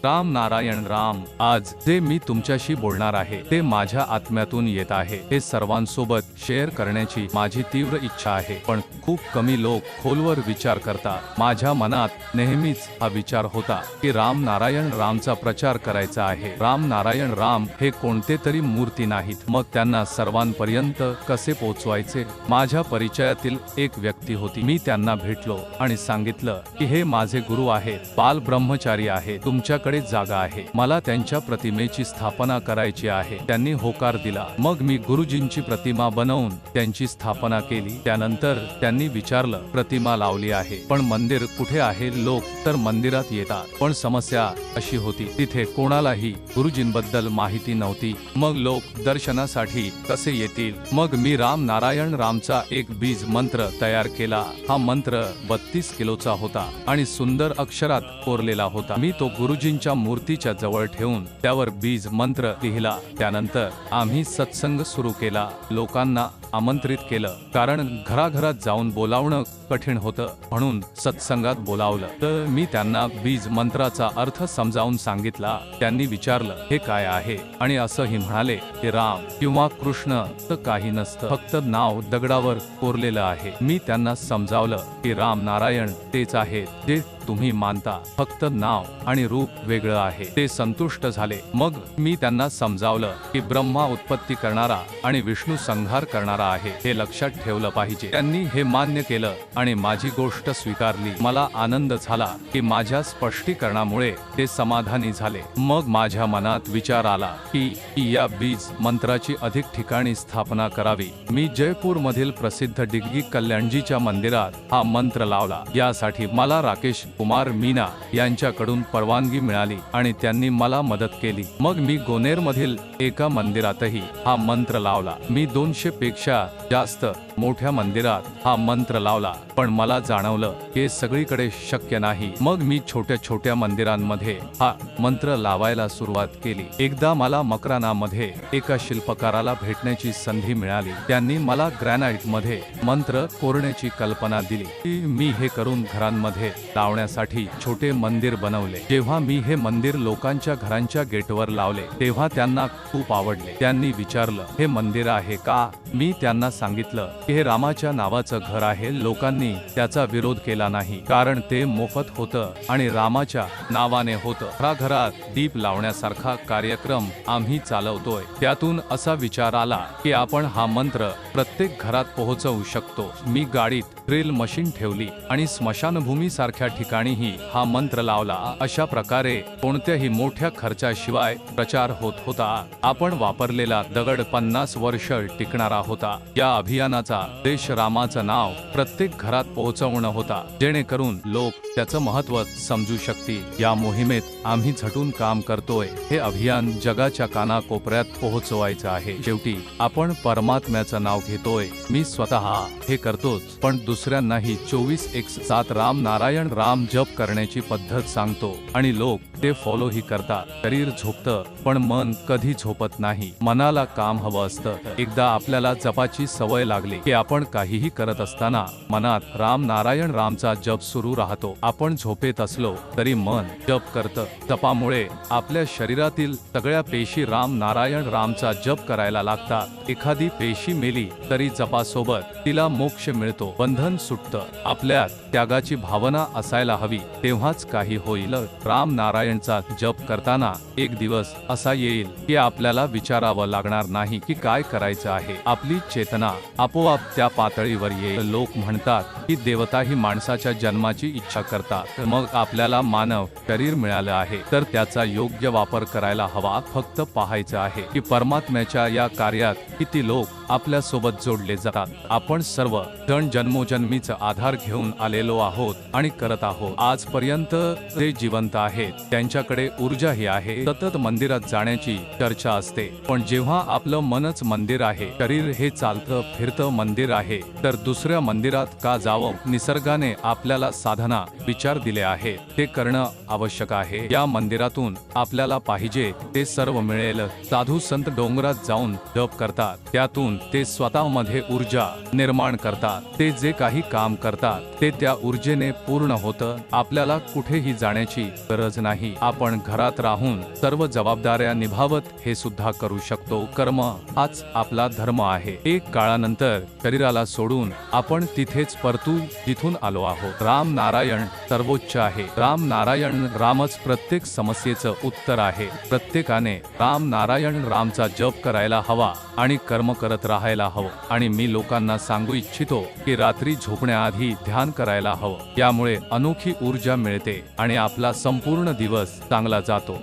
राम नारायण राम. आज जे मी तुमच्याशी बोलणार आहे ते माझ्या आत्म्यातून येत आहे. हे सर्वांसोबत शेअर करण्याची माझी तीव्र इच्छा आहे, पण खूप कमी लोक खोलवर विचार करतात. माझ्या मनात नेहमीच हा विचार होता की राम नारायण रामचा प्रचार करायचा आहे. राम नारायण राम हे कोणते तरी मूर्ती नाहीत, मग त्यांना सर्वांपर्यंत कसे पोहोचवायचे. माझ्या परिचयातील एक व्यक्ती होती. मी त्यांना भेटलो आणि सांगितलं की हे माझे गुरु आहेत, बाल ब्रह्मचारी आहे, तुमच्याकडे जागा आहे, मला त्यांच्या प्रतिमेची स्थापना करायची आहे. त्यांनी होकार दिला. मग मी गुरुजींची प्रतिमा बनवून त्यांची स्थापना केली. त्यानंतर त्यांनी विचारलं, प्रतिमा लावली आहे पण मंदिर कुठे आहे. लोक तर मंदिरात येतात, पण समस्या अशी होती तिथे कोणालाही गुरुजींबद्दल माहिती नव्हती. मग लोक दर्शनासाठी कसे येतील. मग मी राम नारायण रामचा एक बीज मंत्र तयार केला. हा मंत्र 32 किलोचा होता आणि सुंदर अक्षरात कोरलेला होता. मी तो गुरुजींच्या मूर्तीच्या जवळ ठेवून त्यावर बीज मंत्र लिहिला. त्यानंतर आम्ही सत्संग सुरू केला. लोकांना आमंत्रित केलं, कारण घराघरात जाऊन बोलावणं कठीण होतं, म्हणून सत्संगात बोलावलं. तर मी त्यांना बीज मंत्राचा अर्थ समजावून सांगितला. त्यांनी विचारलं, हे काय आहे, आणि असंही म्हणाले की राम किंवा कृष्ण तर काही नसतं, फक्त नाव दगडावर कोरलेलं आहे. मी त्यांना समजावलं की राम नारायण तेच आहेत जे तुम्ही मानता, फक्त नाव आणि रूप वेगळं आहे. ते संतुष्ट झाले. मग मी त्यांना समजावलं की ब्रह्मा उत्पत्ती करणारा आणि विष्णू संहार करणारा आहे, हे लक्षात ठेवलं पाहिजे. त्यांनी हे मान्य केलं आणि माझी गोष्ट स्वीकारली. मला आनंद झाला की माझ्या स्पष्टीकरणामुळे ते समाधानी झाले. मग माझ्या मनात विचार आला की या बीज मंत्राची अधिक ठिकाणी स्थापना करावी. मी जयपूर मधील प्रसिद्ध डिग्गी कल्याणजीच्या मंदिरात हा मंत्र लावला. यासाठी मला राकेश कुमार मीना यांच्याकडून परवानगी मिळाली आणि त्यांनी मला मदत केली. मग मी गोनेर मधील एका मंदिरातही हा मंत्र लावला. मी 200 पेक्षा जास्त मोठ्या मंदिरात हा मंत्र लावला, पण मला जाणवलं की सगळीकडे शक्य नाही. मग मी छोट्या छोट्या मंदिरांमध्ये हा मंत्र लावायला सुरुवात केली. एकदा मला मकराना मध्ये एका शिल्पकाराला भेटण्याची संधी मिळाली. त्यांनी मला ग्रॅनाइट मध्ये मंत्र कोरण्याची कल्पना दिली. मी हे करून घरांमध्ये लावण्यासाठी छोटे मंदिर बनवले. जेव्हा मी हे मंदिर लोकांच्या घरांच्या गेटवर लावले तेव्हा त्यांना खूप आवडले. त्यांनी विचारलं, हे मंदिर आहे का. मी त्यांना सांगितलं की हे रामाच्या नावाचं घर आहे. लोकांनी त्याचा विरोध केला नाही, कारण ते मोफत होतं आणि रामाच्या नावाने होतं. घराघरात दीप लावण्यासारखा कार्यक्रम आम्ही चालवतोय. त्यातून असा विचार आला की आपण हा मंत्र प्रत्येक घरात पोहोचवू शकतो. मी गाडीत ड्रिल मशीन ठेवली आणि स्मशानभूमी सारख्या ठिकाणीही हा मंत्र लावला. अशा प्रकारे कोणत्याही मोठ्या खर्चाशिवाय प्रचार होत होता. आपण वापरलेला दगड 50 वर्ष टिकणारा होता. या अभियानाचा देश रामाचं नाव प्रत्येक घरात पोहोचवणं होता, जेणेकरून लोक त्याचं महत्त्व समजू शकतील. या मोहिमेत आम्ही झटून काम करतोय. हे अभियान जगाच्या कानाकोपऱ्यात पोहोचवायचं आहे. शेवटी आपण परमात्म्याचं नाव घेतोय. मी स्वतः हे करतोच, पण दुसऱ्यांनाही 24/7 राम नारायण राम जप करण्याची पद्धत सांगतो आणि लोक ते फॉलोही करतात. शरीर झोपतं पण मन कधी झोपत नाही. मनाला काम हवं असतं. एकदा आपल्याला जपाची सवय लागली की आपण काहीही करत असताना मनात राम नारायण रामचा जप सुरू राहतो. आपण झोपेत असलो तरी मन जप करतं. जपामुळे आपल्या शरीरातील सगळ्या पेशी राम नारायण रामचा जप करायला लागतात. एखादी पेशी मेली तरी जपासोबत तिला मोक्ष मिळतो, बंधन सुटतं. आपल्यात त्यागाची भावना असायला हवी, तेव्हाच काही होईल. राम नारायणचा जप करताना एक दिवस असा येईल की आपल्याला विचारावं लागणार नाही की काय करायचं आहे. आपली चेतना आपोआप त्या पातळीवर येईल. लोक म्हणतात की देवताही माणसाच्या जन्माची इच्छा करतात. मग आपल्याला मानव शरीर मिळालं आहे तर त्याचा योग्य वापर करायला हवा. फक्त पाहायचं आहे की परमात्म्याच्या या कार्यात किती लोक आपल्या सोबत जोडले जातात. आपण सर्व जण जन्मोजन्मीचा आधार घेऊन आलेलो आहोत आणि करत आहोत. आजपर्यंत जे जिवंत आहेत त्यांच्याकडे ऊर्जाही आहे. सतत मंदिरात जाण्याची चर्चा असते, पण जेव्हा आपलं मनच मंदिर आहे, शरीर मंदिर हे चालतं फिरतं मंदिर आहे, तर दुसऱ्या मंदिरात का जावं? निसर्गाने आपल्याला साधना, विचार दिले आहे, ते करणं आवश्यक आहे. या मंदिरातून आपल्याला पाहिजे ते सर्व मिळेल. साधू संत डोंगरात जाऊन जप करतात, त्यातून ते स्वतःमध्ये ऊर्जा निर्माण करतात. ते जे काही काम करतात ते त्या ऊर्जेने पूर्ण होतं. आपल्याला कुठेही जाण्याची गरज नाही. आपण घरात राहून सर्व जबाबदाऱ्या निभावत हे सुद्धा करू शकतो. कर्म हाच आपला धर्म आहे. एक काळानंतर शरीराला सोडून आपण तिथेच परतू जिथून आलो आहोत. राम नारायण सर्वोच्च आहे. राम नारायण, रामच प्रत्येक समस्येचं उत्तर आहे. प्रत्येकाने राम नारायण रामचा जप करायला हवा आणि कर्म करत राहायला हवं. आणि मी लोकांना सांगू इच्छितो की रात्री झोपण्याआधी ध्यान करायला हवं. यामुळे अनोखी ऊर्जा मिळते आणि आपला संपूर्ण दिवस चांगला जातो.